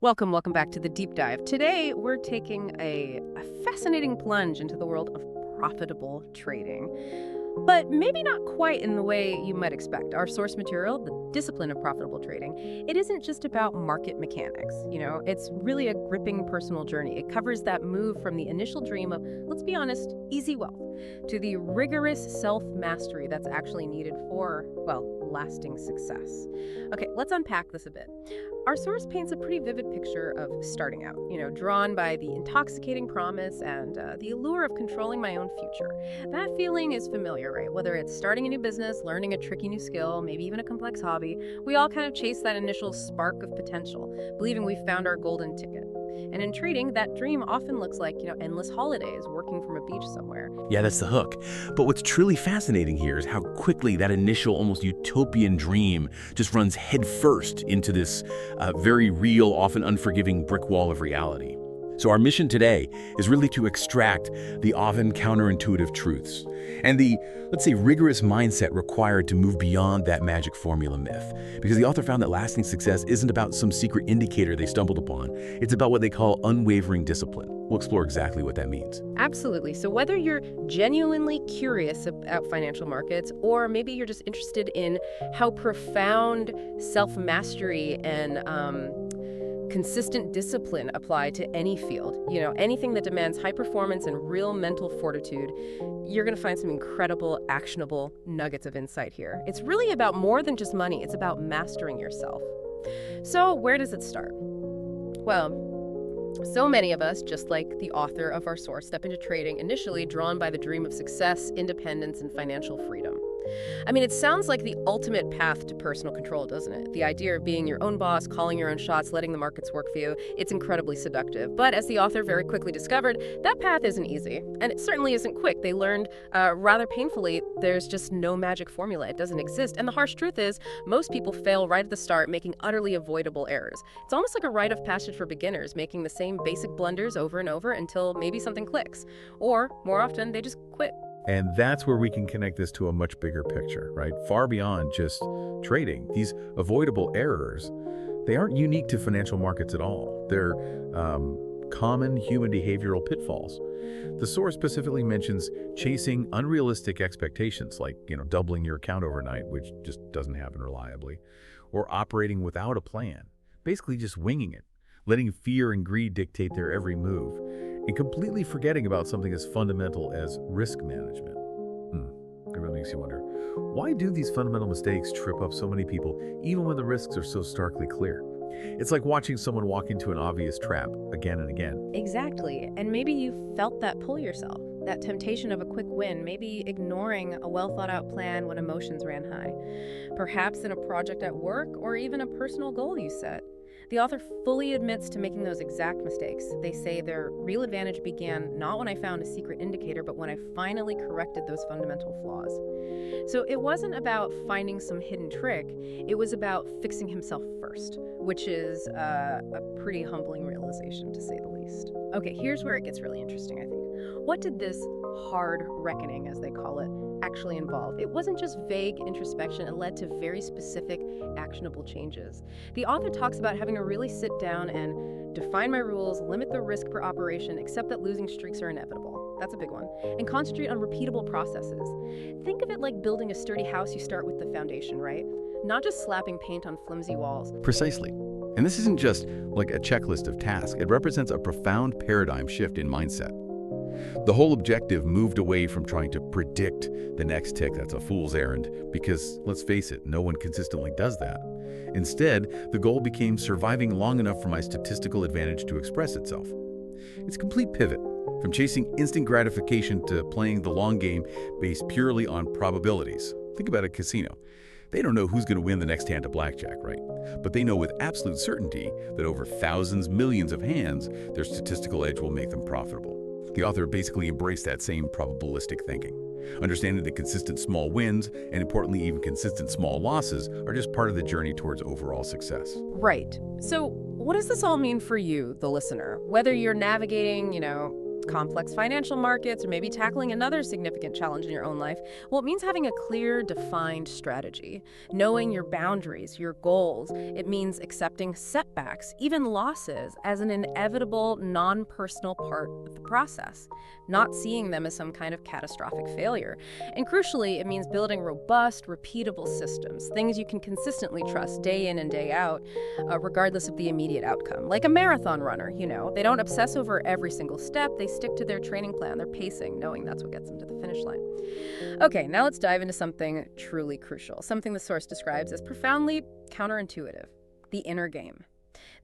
Welcome back to the deep dive. Today, we're taking a fascinating plunge into the world of profitable trading. But maybe not quite in the way you might expect. Our source material, the discipline of profitable trading, it isn't just about market mechanics. It's really a gripping personal journey. It covers that move from the initial dream of, let's be honest, easy wealth, to the rigorous self-mastery that's actually needed for, well, lasting success. Okay, let's unpack this a bit. Our source paints a pretty vivid picture of starting out, drawn by the intoxicating promise and the allure of controlling my own future. That feeling is familiar, right? Whether it's starting a new business, learning a tricky new skill, maybe even a complex hobby, we all kind of chase that initial spark of potential, believing we've found our golden ticket. And in trading, that dream often looks like, endless holidays, working from a beach somewhere. Yeah, that's the hook. But what's truly fascinating here is how quickly that initial, almost utopian dream just runs headfirst into this very real, often unforgiving brick wall of reality. So our mission today is really to extract the often counterintuitive truths and the, let's say, rigorous mindset required to move beyond that magic formula myth. Because the author found that lasting success isn't about some secret indicator they stumbled upon. It's about what they call unwavering discipline. We'll explore exactly what that means. Absolutely. So whether you're genuinely curious about financial markets, or maybe you're just interested in how profound self-mastery and consistent discipline apply to any field, anything that demands high performance and real mental fortitude, you're going to find some incredible, actionable nuggets of insight here. It's really about more than just money. It's about mastering yourself. So where does it start? Well, so many of us, just like the author of our source, step into trading initially drawn by the dream of success, independence, and financial freedom. I mean, it sounds like the ultimate path to personal control, doesn't it? The idea of being your own boss, calling your own shots, letting the markets work for you, it's incredibly seductive. But as the author very quickly discovered, that path isn't easy, and it certainly isn't quick. They learned rather painfully there's just no magic formula. It doesn't exist. And the harsh truth is, most people fail right at the start, making utterly avoidable errors. It's almost like a rite of passage for beginners, making the same basic blunders over and over until maybe something clicks. Or, more often, they just quit. And that's where we can connect this to a much bigger picture, right? Far beyond just trading. These avoidable errors, they aren't unique to financial markets at all. They're common human behavioral pitfalls. The source specifically mentions chasing unrealistic expectations, like, doubling your account overnight, which just doesn't happen reliably, or operating without a plan, basically just winging it, letting fear and greed dictate their every move, and completely forgetting about something as fundamental as risk management. It really makes you wonder, why do these fundamental mistakes trip up so many people, even when the risks are so starkly clear? It's like watching someone walk into an obvious trap again and again. Exactly. And maybe you felt that pull yourself, that temptation of a quick win, maybe ignoring a well-thought-out plan when emotions ran high. Perhaps in a project at work or even a personal goal you set. The author fully admits to making those exact mistakes. They say their real advantage began not when I found a secret indicator, but when I finally corrected those fundamental flaws. So it wasn't about finding some hidden trick. It was about fixing himself first, which is a pretty humbling realization, to say the least. Okay, here's where it gets really interesting, I think. What did this hard reckoning, as they call it, actually involve? It wasn't just vague introspection. It led to very specific, actionable changes. The author talks about having to really sit down and define my rules, limit the risk per operation, accept that losing streaks are inevitable. That's a big one. And concentrate on repeatable processes. Think of it like building a sturdy house. You start with the foundation, right? Not just slapping paint on flimsy walls. Precisely. And this isn't just like a checklist of tasks. It represents a profound paradigm shift in mindset. The whole objective moved away from trying to predict the next tick. That's a fool's errand, because let's face it, no one consistently does that. Instead, the goal became surviving long enough for my statistical advantage to express itself. It's a complete pivot from chasing instant gratification to playing the long game based purely on probabilities. Think about a casino. They don't know who's going to win the next hand of blackjack, right? But they know with absolute certainty that over thousands, millions of hands, their statistical edge will make them profitable. The author basically embraced that same probabilistic thinking, understanding that consistent small wins, and importantly even consistent small losses, are just part of the journey towards overall success. Right. So what does this all mean for you, the listener? Whether you're navigating, complex financial markets, or maybe tackling another significant challenge in your own life, well, it means having a clear, defined strategy, knowing your boundaries, your goals. It means accepting setbacks, even losses, as an inevitable, non-personal part of the process, not seeing them as some kind of catastrophic failure. And crucially, it means building robust, repeatable systems, things you can consistently trust day in and day out, regardless of the immediate outcome. Like a marathon runner, they don't obsess over every single step. They stick to their training plan, their pacing, knowing that's what gets them to the finish line. Okay, now let's dive into something truly crucial, something the source describes as profoundly counterintuitive: the inner game.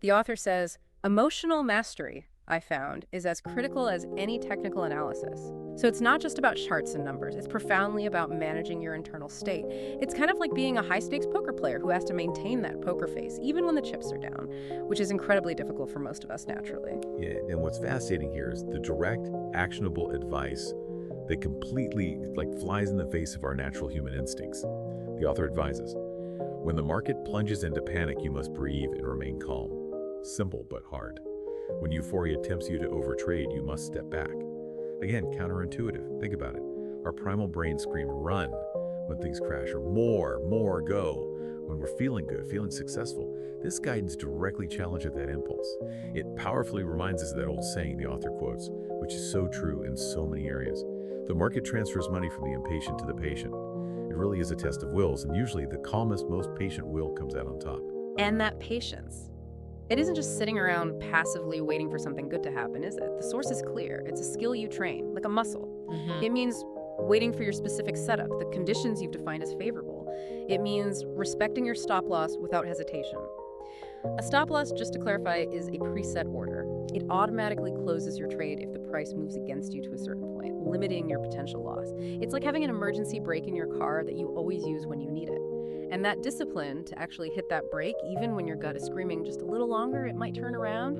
The author says, emotional mastery, I found, is as critical as any technical analysis. So it's not just about charts and numbers. It's profoundly about managing your internal state. It's kind of like being a high-stakes poker player who has to maintain that poker face, even when the chips are down, which is incredibly difficult for most of us naturally. Yeah, and what's fascinating here is the direct, actionable advice that completely flies in the face of our natural human instincts. The author advises, when the market plunges into panic, you must breathe and remain calm. Simple but hard. When euphoria tempts you to overtrade, you must step back. Again, counterintuitive. Think about it. Our primal brains scream, run, when things crash, or more, go, when we're feeling good, feeling successful. This guidance directly challenges that impulse. It powerfully reminds us of that old saying the author quotes, which is so true in so many areas. The market transfers money from the impatient to the patient. It really is a test of wills, and usually the calmest, most patient will comes out on top. And that patience. It isn't just sitting around passively waiting for something good to happen, is it? The source is clear. It's a skill you train, like a muscle. It means waiting for your specific setup, the conditions you've defined as favorable. It means respecting your stop loss without hesitation. A stop loss, just to clarify, is a preset order. It automatically closes your trade if the price moves against you to a certain point, limiting your potential loss. It's like having an emergency brake in your car that you always use when you need it. And that discipline to actually hit that brake, even when your gut is screaming just a little longer, it might turn around,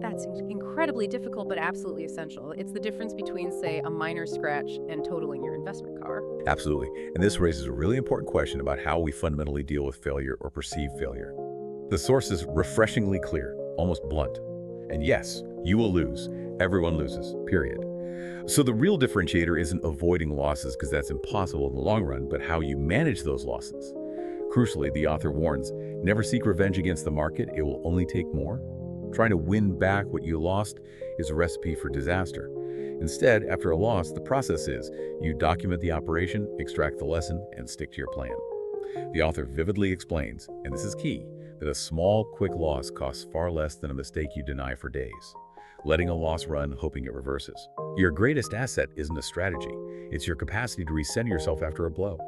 that's incredibly difficult but absolutely essential. It's the difference between, say, a minor scratch and totaling your investment car. Absolutely. And this raises a really important question about how we fundamentally deal with failure or perceived failure. The source is refreshingly clear, almost blunt. And yes, you will lose. Everyone loses, period. So the real differentiator isn't avoiding losses, because that's impossible in the long run, but how you manage those losses. Crucially, the author warns, never seek revenge against the market. It will only take more. Trying to win back what you lost is a recipe for disaster. Instead, after a loss, the process is you document the operation, extract the lesson, and stick to your plan. The author vividly explains, and this is key, that a small, quick loss costs far less than a mistake you deny for days. Letting a loss run, hoping it reverses. Your greatest asset isn't a strategy. It's your capacity to recenter yourself after a blow.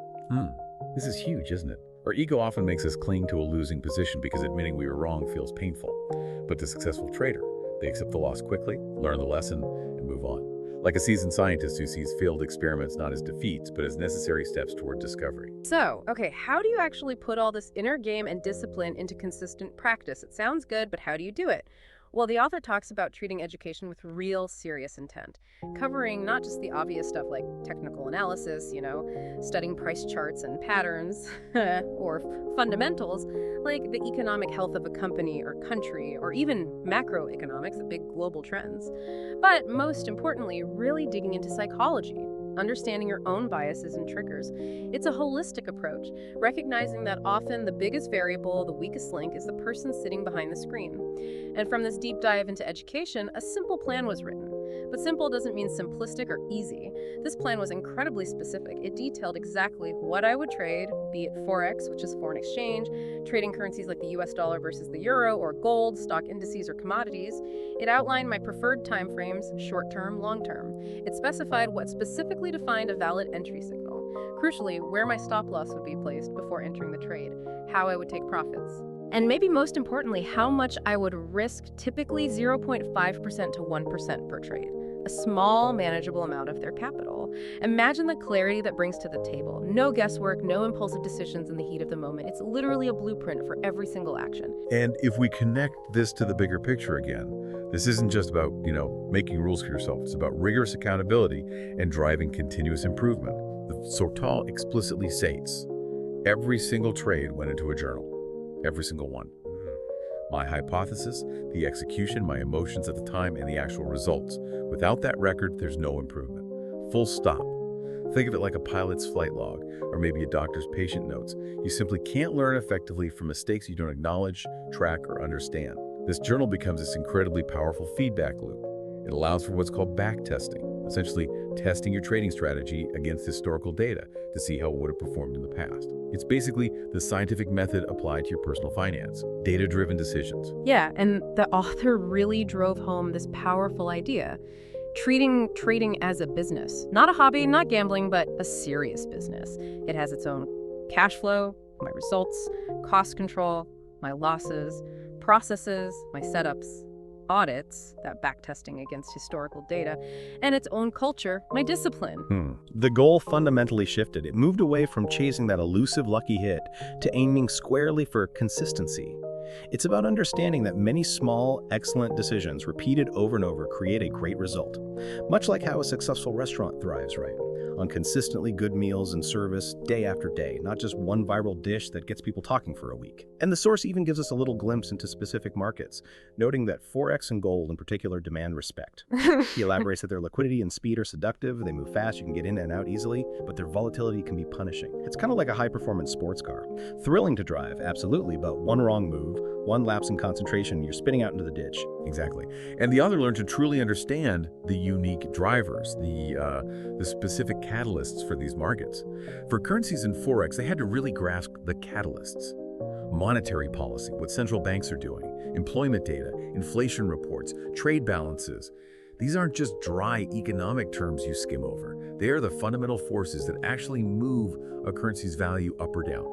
This is huge, isn't it? Our ego often makes us cling to a losing position because admitting we were wrong feels painful. But the successful trader, they accept the loss quickly, learn the lesson, and move on. Like a seasoned scientist who sees failed experiments not as defeats, but as necessary steps toward discovery. So, okay, how do you actually put all this inner game and discipline into consistent practice? It sounds good, but how do you do it? Well, the author talks about treating education with real serious intent, covering not just the obvious stuff like technical analysis, studying price charts and patterns, or fundamentals like the economic health of a company or country, or even macroeconomics, the big global trends. But most importantly, really digging into psychology, understanding your own biases and triggers. It's a holistic approach, recognizing that often the biggest variable, the weakest link, is the person sitting behind the screen. And from this deep dive into education, a simple plan was written. But simple doesn't mean simplistic or easy. This plan was incredibly specific. It detailed exactly what I would trade, be it forex, which is foreign exchange, trading currencies like the US dollar versus the euro, or gold, stock indices, or commodities. It outlined my preferred timeframes, short-term, long-term. It specified what specifically defined a valid entry signal. Crucially, where my stop loss would be placed before entering the trade, how I would take profits, and maybe most importantly, how much I would risk, typically 0.5% to 1% per trade, a small, manageable amount of their capital. Imagine the clarity that brings to the table. No guesswork, no impulsive decisions in the heat of the moment. It's literally a blueprint for every single action. And if we connect this to the bigger picture again, this isn't just about, making rules for yourself. It's about rigorous accountability and driving continuous improvement. The Sortal explicitly states, every single trade went into a journal. Every single one. My hypothesis, the execution, my emotions at the time, and the actual results. Without that record, there's no improvement. Full stop. Think of it like a pilot's flight log, or maybe a doctor's patient notes. You simply can't learn effectively from mistakes you don't acknowledge, track, or understand. This journal becomes this incredibly powerful feedback loop. It allows for what's called backtesting, essentially testing your trading strategy against historical data to see how it would have performed in the past. It's basically the scientific method applied to your personal finance, data-driven decisions. Yeah, and the author really drove home this powerful idea. Treating trading as a business. Not a hobby, not gambling, but a serious business. It has its own cash flow, my results, cost control, my losses, processes, my setups, audits, that backtesting against historical data, and its own culture, my discipline. The goal fundamentally shifted. It moved away from chasing that elusive lucky hit to aiming squarely for consistency. It's about understanding that many small, excellent decisions repeated over and over create a great result. Much like how a successful restaurant thrives, right? On consistently good meals and service day after day, not just one viral dish that gets people talking for a week. And the source even gives us a little glimpse into specific markets, noting that forex and gold in particular demand respect. He elaborates that their liquidity and speed are seductive, they move fast, you can get in and out easily, but their volatility can be punishing. It's kind of like a high-performance sports car. Thrilling to drive, absolutely, but one wrong move, one lapse in concentration, you're spinning out into the ditch. Exactly. And the author learned to truly understand the unique drivers, the specific catalysts for these markets. For currencies and forex, they had to really grasp the catalysts. Monetary policy, what central banks are doing, employment data, inflation reports, trade balances. These aren't just dry economic terms you skim over. They are the fundamental forces that actually move a currency's value up or down.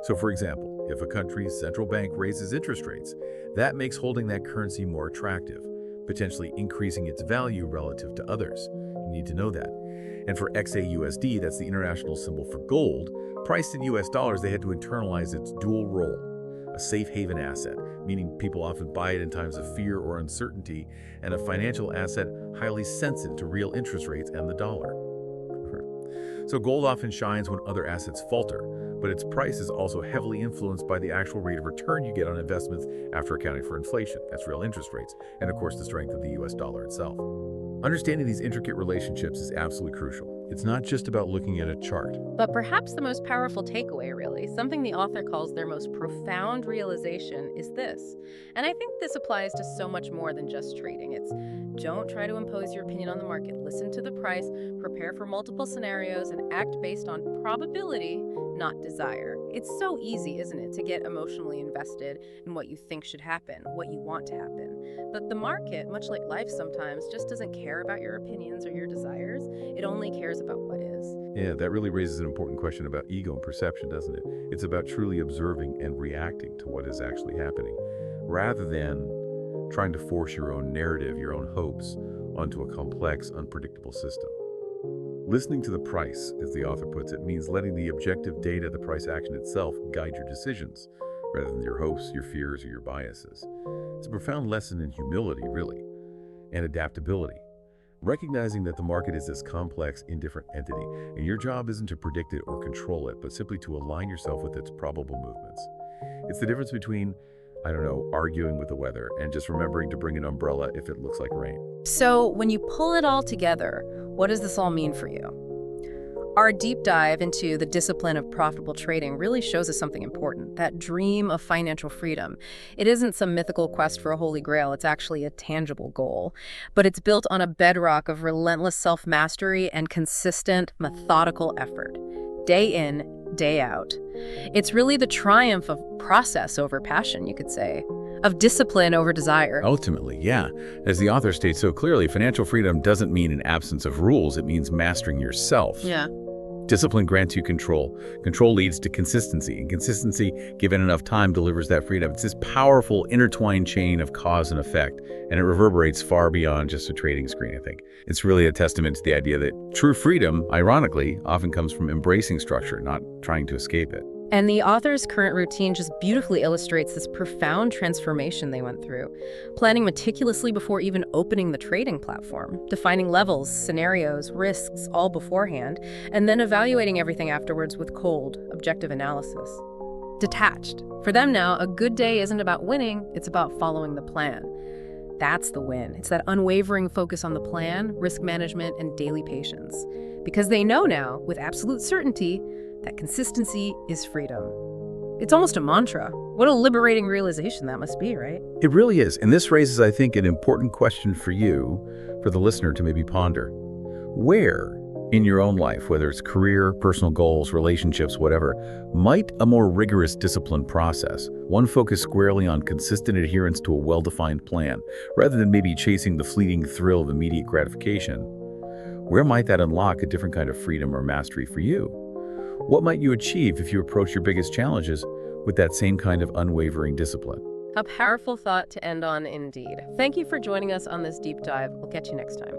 So for example, if a country's central bank raises interest rates, that makes holding that currency more attractive, potentially increasing its value relative to others. You need to know that. And for XAUUSD, that's the international symbol for gold, priced in US dollars, they had to internalize its dual role, a safe haven asset, meaning people often buy it in times of fear or uncertainty, and a financial asset highly sensitive to real interest rates and the dollar. So gold often shines when other assets falter, but its price is also heavily influenced by the actual rate of return you get on investments after accounting for inflation. That's real interest rates, and of course the strength of the US dollar itself. Understanding these intricate relationships is absolutely crucial. It's not just about looking at a chart. But perhaps the most powerful takeaway, really, something the author calls their most profound realization, is this. And I think this applies to so much more than just trading. It's don't try to impose your opinion on the market. Listen to the price, prepare for multiple scenarios, and act based on probability, not desire. It's so easy, isn't it, to get emotionally invested in what you think should happen, what you want to happen. But the market, much like life sometimes, just doesn't care about your opinions or your desires. It only cares about what is. Yeah, that really raises an important question about ego and perception, doesn't it? It's about truly observing and reacting to what is actually happening, rather than trying to force your own narrative, your own hopes, onto a complex, unpredictable system. Listening to the price, as the author puts it, means letting the objective data, the price action itself, guide your decisions, rather than your hopes, your fears, or your biases. It's a profound lesson in humility, really, and adaptability. Recognizing that the market is this complex, indifferent entity, and your job isn't to predict it or control it, but simply to align yourself with its probable movements. It's the difference between, arguing with the weather and just remembering to bring an umbrella if it looks like rain. So when you pull it all together, what does this all mean for you? Our deep dive into the discipline of profitable trading really shows us something important, that dream of financial freedom. It isn't some mythical quest for a holy grail, it's actually a tangible goal. But it's built on a bedrock of relentless self-mastery and consistent, methodical effort, day in, day out. It's really the triumph of process over passion, you could say, of discipline over desire. Ultimately, yeah. As the author states so clearly, financial freedom doesn't mean an absence of rules. It means mastering yourself. Yeah. Discipline grants you control. Control leads to consistency, and consistency, given enough time, delivers that freedom. It's this powerful intertwined chain of cause and effect, and it reverberates far beyond just a trading screen, I think. It's really a testament to the idea that true freedom, ironically, often comes from embracing structure, not trying to escape it. And the author's current routine just beautifully illustrates this profound transformation they went through, planning meticulously before even opening the trading platform, defining levels, scenarios, risks all beforehand, and then evaluating everything afterwards with cold, objective analysis. detached. For them now, a good day isn't about winning, it's about following the plan. That's the win. It's that unwavering focus on the plan, risk management, and daily patience. Because they know now, with absolute certainty, that consistency is freedom. It's almost a mantra. What a liberating realization that must be, right? It really is. And this raises, I think, an important question for you, for the listener to maybe ponder. Where in your own life, whether it's career, personal goals, relationships, whatever, might a more rigorous discipline process, one focused squarely on consistent adherence to a well-defined plan, rather than maybe chasing the fleeting thrill of immediate gratification, where might that unlock a different kind of freedom or mastery for you? What might you achieve if you approach your biggest challenges with that same kind of unwavering discipline? A powerful thought to end on indeed. Thank you for joining us on this deep dive. We'll catch you next time.